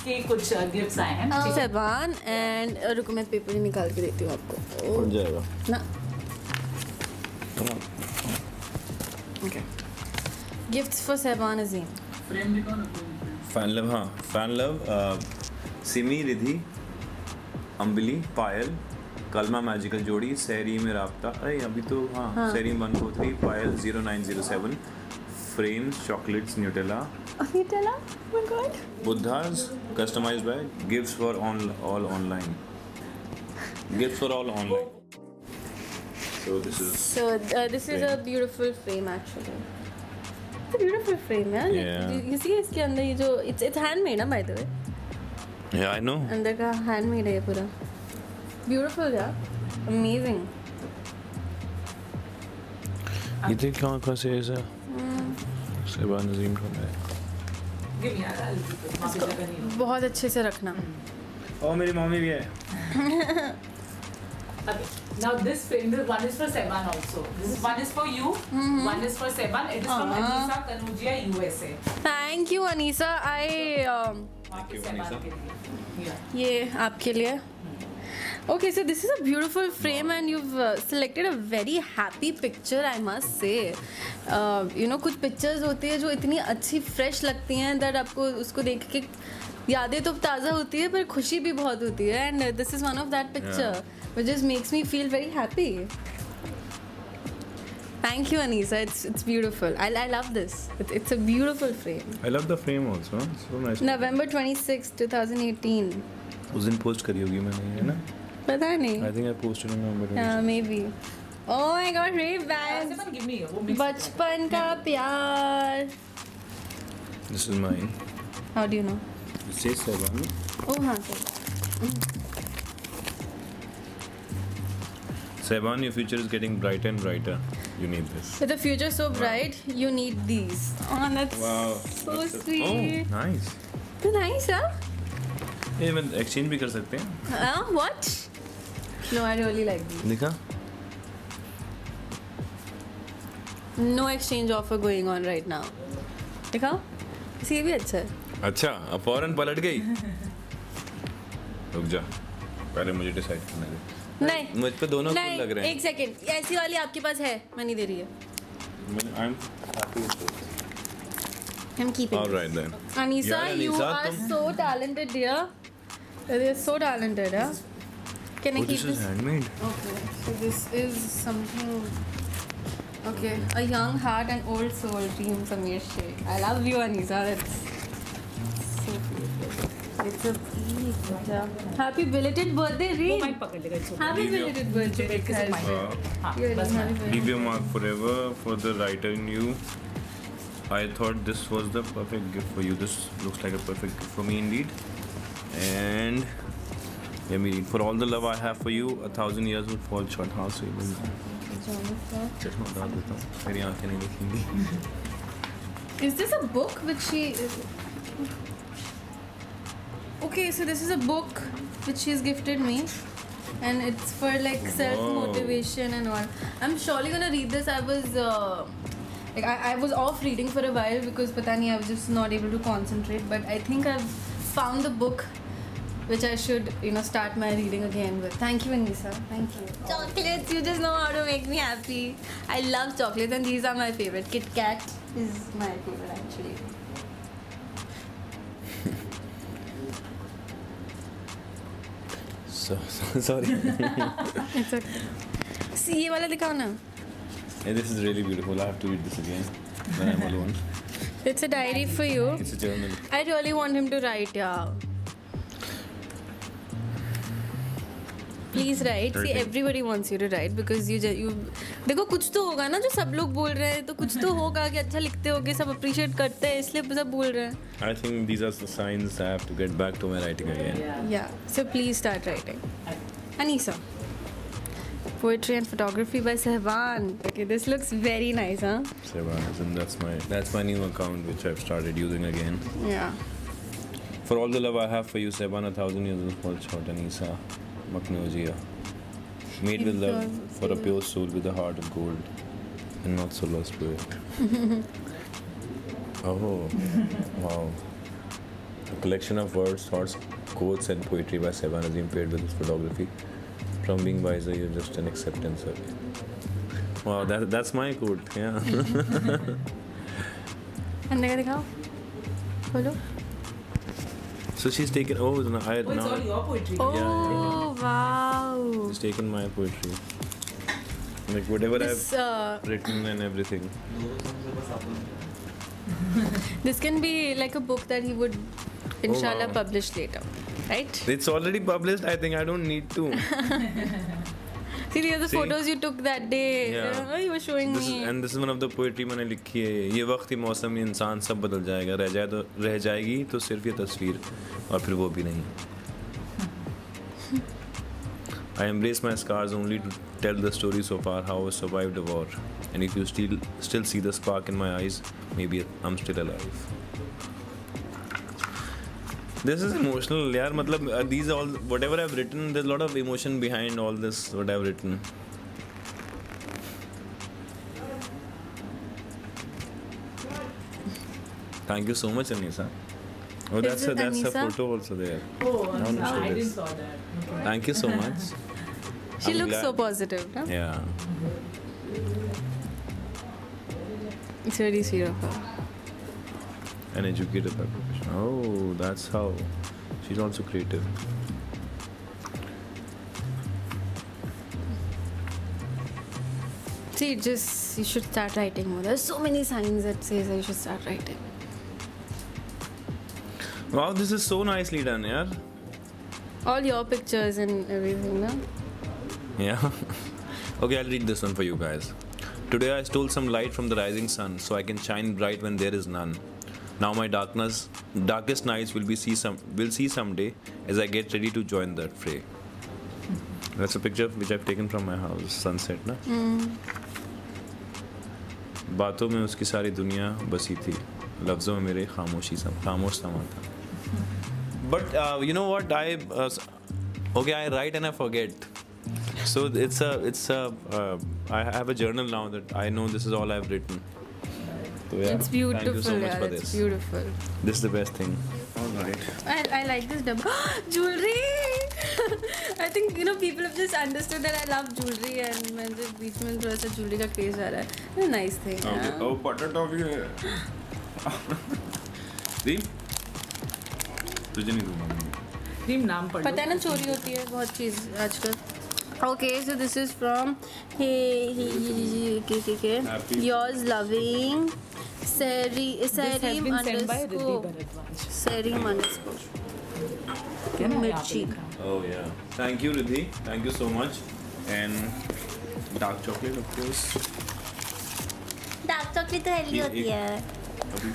के कुछ गिफ्ट्स आए हैं. सेबान एंड रुको मैं पेपर ही निकाल के देती हूँ आपको. बन जाएगा ना okay. Gifts for Seban Azeem. Frame दिखाओ ना. Fan love. हाँ fan love. Simi, Riddhi, Ambili, Payal, Kalma magical जोड़ी, सैरी में राब्ता. अरे अभी तो हाँ सैरी 143, Payal 0907, frames, chocolates, Nutella, Nutella? Oh my god. Buddhas, customised bag, gifts for all online. Gifts for all online. So this is. So this is a beautiful frame actually. It's a beautiful frame, yeah. Yeah. You see इसके अंदर ये जो it's handmade ना by the way. Yeah, I know. अंदर का handmade है ये पूरा. Beautiful yeah. Amazing. ये देख कहाँ से है ऐसा? सेबान अजीम का बैग. Give me यार. माफी जगह नहीं हो. बहुत अच्छे से रखना. और मेरी मम्मी भी है. Okay. Now this frame, this one is for Seban also. This is one is for you. One is for Seban. It is from Anisa Kanujia, USA. Thank you Anisa. Thank you, Seban के लिए. Yeah. ये आपके लिए. Okay, so this is a beautiful frame and you've selected a very happy picture, I must say. You know, कुछ pictures होती है जो इतनी अच्छी fresh लगती हैं that आपको उसको देख के यादें तो ताज़ा होती है पर खुशी भी बहुत होती है. And this is one of that picture, which just makes me feel very happy. Thank you, Anisa. It's beautiful. I love this. It's a beautiful frame. I love the frame also. So nice. November 26, 2018. उस दिन post करी होगी मैंने है ना? पता नहीं. I think I posted on November. Yeah, maybe. Oh my God, Ray Bans. Seban, give me. वो mix बचपन का प्यार. This is mine. How do you know? It says Seban. Oh हाँ sir. Seban, your future is getting brighter and brighter. You need this. With the future so bright, you need these. Oh, that's Wow. so That's sweet. Oh, nice. So nice, huh? ये मैं exchange भी कर सकते हैं. What? No, I really like these. दिखा? No exchange offer going on right now. दिखाओ. ये भी अच्छा है. अच्छा, अब फौरन पलट गई. रुक जा. पहले मुझे डिसाइड करने दे. नहीं. मुझ पे दोनों नहीं. cool लग रहे हैं. एक सेकेंड. ऐसी वाली आपके पास है. मैं नहीं दे रही है. I'm happy with this. I'm keeping. All right then. Anisa, Yeah, you Anisa, are तुम- so talented, dear. You're so talented, huh? Can I Oh, keep this is handmade. Okay, so this is something. Okay, a young heart and old soul, Team Samir Sheikh. I love you, Anisa. That's so beautiful. It's a happy belated birthday, वो Reem. mic पकड़ लेगा. It's okay. Happy belated birthday, Take this in guys. mind. हाँ, You're बस happy मैं. birthday. Leave your mark forever for the writer in you. I thought this was the perfect gift for you. This looks like a perfect gift for me indeed. And let me read. For all the love I have for you, 1,000 years would fall short. How sweet is that? चश्मा उतार देता हूँ. मेरी आंखें नहीं दिखेंगी. Is this a book which she is? Okay, so this is a book which she's gifted me, and it's for like self motivation and all. I'm surely gonna read this. I was like I was off reading for a while because pata nahi, I was just not able to concentrate. But I think I've found the book which I should start my reading again with. Thank you, Anisa. Thank you. Chocolates, you just know how to make me happy. I love chocolates, and these are my favorite. Kit Kat is my favorite actually. Sorry. It's okay. See, ये वाला दिखाओ ना. Hey, this is really beautiful. I have to read this again when I'm alone. It's a diary for you. It's a journal. I really want him to write, yeah. Please write. See, Okay. everybody wants you to write because you देखो कुछ तो होगा ना जो सब लोग बोल रहे हैं तो कुछ तो होगा कि अच्छा लिखते होगे सब appreciate करते हैं इसलिए सब बोल रहे हैं. I think these are the signs I have to get back to my writing again. Yeah. So please start writing. Anisa. Poetry and photography by Sehban. Okay, this looks very nice, huh? Seban, and that's my new account which I've started using again. Yeah. For all the love I have for you, Seban, 1,000 years will fall short. Anisa, Maknojia. Made with love for a pure soul with a heart of gold and not so lost spirit. Oh, wow. A collection of words, thoughts, quotes, and poetry by Sevan Azim paired with his photography. From being wiser, you're just an acceptance of it. Wow, that's my quote. Yeah. अंदर का दिखाओ खोलो So she's taken. Oh, no, Oh, it's all your poetry. oh wow She's taken my poetry. Like whatever this I've written and everything. this can be like a book that he would inshallah wow. publish later, right? It's already published. I think I don't need to. See the other See? photos you took that day. Yeah. You were showing This me. is, and this is one of the poetry मैंने लिखी है. ये वक्त, ये मौसम, ये इंसान सब बदल जाएगा. रह जाएगी तो सिर्फ ये तस्वीर और फिर वो भी नहीं. I embrace my scars only to tell the story so far how I survived a war. And if you still see the spark in my eyes, maybe I'm still alive. This is emotional, yaar. मतलब these all whatever I've written, there's a lot of emotion behind all this what I've written. Thank you so much, Anisa. Oh, Is it that's a Anisa? photo also there. Oh, I'm No, sorry, I no, didn't this. saw that. Okay. Thank you so much. She I'm looks glad. so positive, no? Yeah. It's very sweet of her. An educated by profession. Oh, that's how. She's also creative. See, just you should start writing more. There's so many signs that says you should start writing. Wow, this is so nicely done, yaar. All your pictures and everything, no? Yeah. Okay, I'll read this one for you guys. Today I stole some light from the rising sun so I can shine bright when there is none. Now my darkest nights will see someday as I get ready to join that fray. That's a picture which I've taken from my house, sunset, na? बातों में उसकी सारी दुनिया बसी थी, लफ्ज़ों में मेरे खामोश समा था. But you know what? I write and I forget. So I have a journal now that I know this is all I've written. So, yeah, It's beautiful, Thank you so much yeah, for it's this. beautiful. This is the best thing. All right. I like this double jewelry. I think people have just understood that I love jewelry and मैं जब बीच में थोड़ा सा jewelry का craze आ रहा है. It's a nice thing. Okay. Yeah. Oh, butter toffee है. Reem? तुझे नहीं दूँगा. Reem, नाम पढ़ लो. पता है ना चोरी होती है बहुत चीज़ आजकल. Okay, so this is from Happy. yours loving Serim This has been sent by Riddhi underscore Bharadwaj. Serim underscore क्या ना यहाँ पे Mirchi. लिखा है? Oh yeah. Thank you, Riddhi. Thank you so much. And dark chocolate, of course. Dark chocolate तो healthy होती है. अभी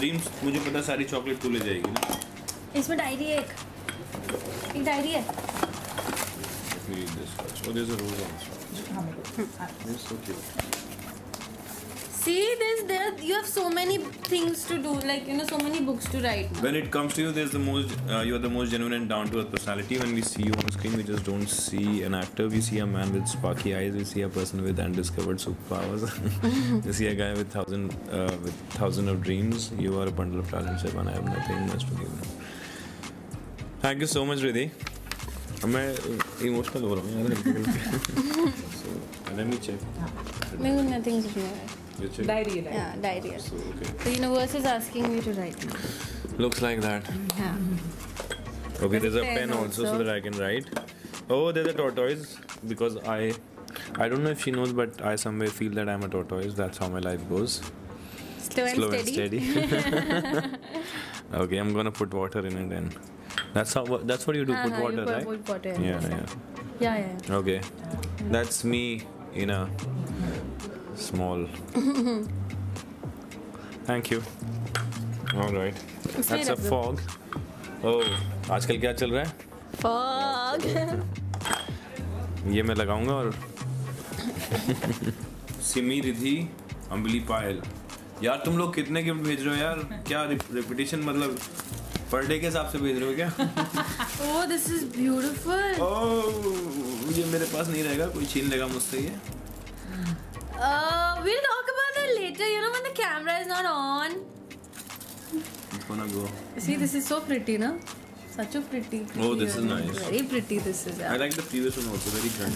रीम, मुझे पता सारी चॉकलेट तू ले जाएगी ना. इसमें डायरी है एक डायरी है. Let me read this first. Oh, there's a rose also. हाँ, मेरे को. It's so cute. See, you have so many things to do, like so many books to write now. When it comes to you, you are the most genuine and down-to-earth personality. When we see you on screen, we just don't see an actor. We see a man with sparky eyes. We see a person with undiscovered superpowers. We see a guy with thousand of dreams. You are a bundle of talent, Sevan. I have nothing much to give. Thank you so much, Riddhi. मैं emotional हो रहा हूँ यार. So let me check. मेरे को nothing to do. You check. Diary है, diary. Yeah, diary. So okay. The universe is asking me to write now. Looks like that. Yeah. Okay, there's a pen pen also so also. that I can write. Oh, there's a tortoise because I don't know if she knows, but I somewhere feel that I'm a tortoise. That's how my life goes. Slow and steady. Okay, I'm gonna put water in it, and that's what you do. Put water, you right? put water in Yeah, this. yeah. Yeah. Okay, that's me in a small. Thank you. All right. It's That's a made of fog. Oh, आजकल क्या चल रहा है? Fog. ये मैं लगाऊंगा और सिमी, रिद्धि, अम्बली, पायल. यार तुम लोग कितने गिफ्ट भेज रहे हो यार? क्या रेपुटेशन मतलब पर डे के हिसाब से भेज रहे हो क्या? Oh, this is beautiful. ओह, ये मेरे पास नहीं रहेगा, कोई छीन लेगा मुझसे ये. We'll talk about that later, you know, when the camera is not on. It's gonna go. See, this is so pretty, no? Such a pretty. Oh, this is earring. nice. Very pretty. This is. I like the previous one also, very grand.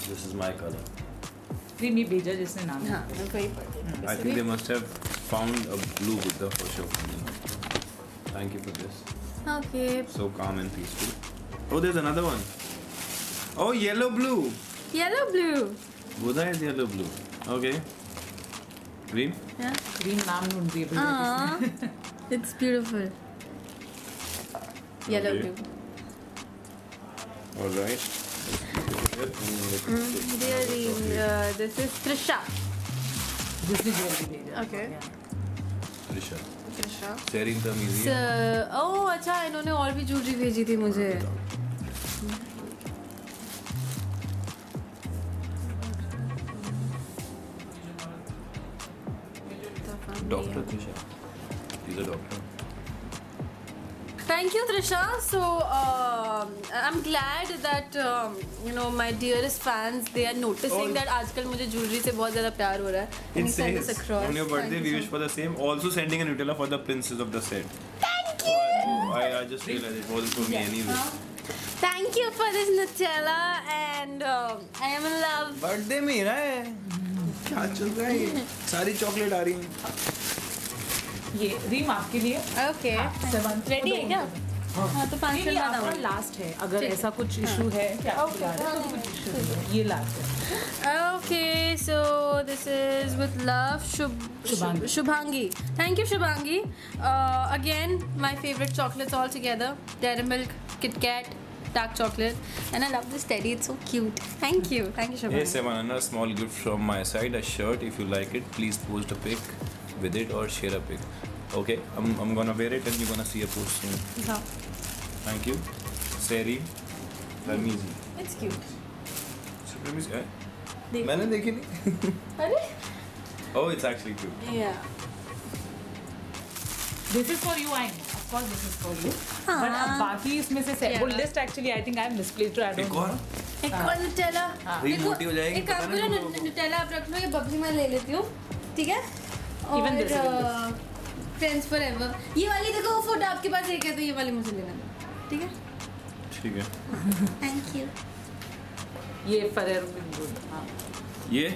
This is my color. Cream ये भेजा जिसने नाम हाँ, मैं वही पढ़ती I think they must have found a blue with the for sure for me. Thank you for this. Okay. So calm and peaceful. Oh, there's another one. Oh, yellow blue. Yellow blue. Buddha is yellow blue. Okay. Green. Yeah. Green नाम ढूंढ रही है भेजा Aww. It's beautiful. Yellow Okay. blue. All right. Really, this is Trisha. जिसने दूसरी jewellery भेजा Okay. Trisha. Trisha. Sharing them easy. So, oh, अच्छा इन्होंने और भी ज्वेलरी भेजी थी मुझे. Doctor Trisha. He's a doctor. Thank you, Trisha. So I'm glad that you know my dearest fans, they are noticing Oh. that आजकल मुझे jewelry से बहुत ज़्यादा प्यार हो रहा है. And It he sent this says across. on your birthday Thank we you wish so for the same. Also sending a Nutella for the princess of the set. Thank you. I just realized it wasn't for me anyway. Thank you for this Nutella, and I am in love. Birthday मेरा है. क्या चल रहा है ये? सारी chocolate आ रही हैं. ये रीम आपके लिए Okay. सेवन Ready है क्या? हाँ तो 5 मिनट बाद आऊँगी. लास्ट है अगर ठीक है। ऐसा कुछ इशू है क्या Okay. बुला रहे हो तो कुछ issue नहीं है। ये लास्ट है Okay, so this is with love, Shubhangi. Shubhangi. Thank you, Shubhangi. Again, my favorite chocolates all together: Dairy Milk, Kit Kat, dark chocolate, and I love this teddy. It's so cute. Thank you, Shubhangi. Yes, Sevan, a small gift from my side, a shirt. If you like it, please post a pic with it or share a pic. Okay, I'm gonna wear it and you're gonna see a post soon. Yeah. Thank you. Seri, Ramizi. It's cute. Ramizi, eh? देख. मैंने देखी नहीं. अरे? Oh, it's actually cute. Yeah. This is for you I know of course this is for you हाँ. But अब बाकी इसमें से Yeah. वो list actually I think I am misplaced two I एक डोंट और? नो एक और Nutella. वही देखो, मोटी हो जाएगी, एक पता काम नहीं करो, तुमको। Nutella आप रख लो, ये बबली मैं ले लेती हूँ. ठीक है? Even this, even और Friends Forever. ये वाली देखो, वो फोटो आपके पास एक है तो ये वाली मुझे लेना है. ठीक है? ठीक है. Thank you. ये फरेर विद गुड हां ये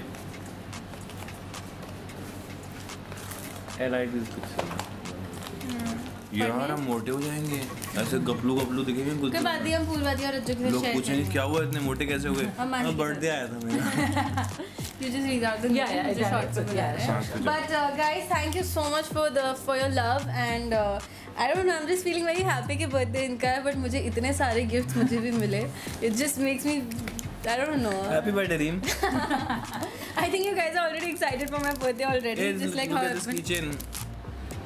I like this picture. यार हम मोटे हो जाएंगे. ऐसे गपलू गपलू दिखेंगे कुछ. कोई बात नहीं, हम फूलवादी और रज्जू के लोग साथ पूछेंगे क्या हुआ इतने मोटे कैसे हुए? मान के बर्थडे आया था मेरा. You just read out the Yeah, name, yeah, मुझे yeah, shorts में बुला रहे हैं. सांस पे जाओ. But guys, thank you so much for your love, and I don't know, I'm just feeling very happy कि birthday इनका है, but मुझे इतने सारे gifts मुझे भी मिले. It just makes me, I don't know. Happy birthday, Reem. I think you guys are already excited for my birthday already, Hey, just like look how at this I've been. keychain.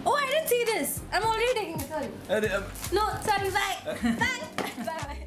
Oh, I didn't see this. I'm already taking it. Sorry. अरे No, sorry. Bye. Bye. Bye.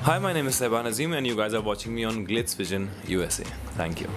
Hi, my name is Saiban Azim and you guys are watching me on Glitz Vision USA. Thank you.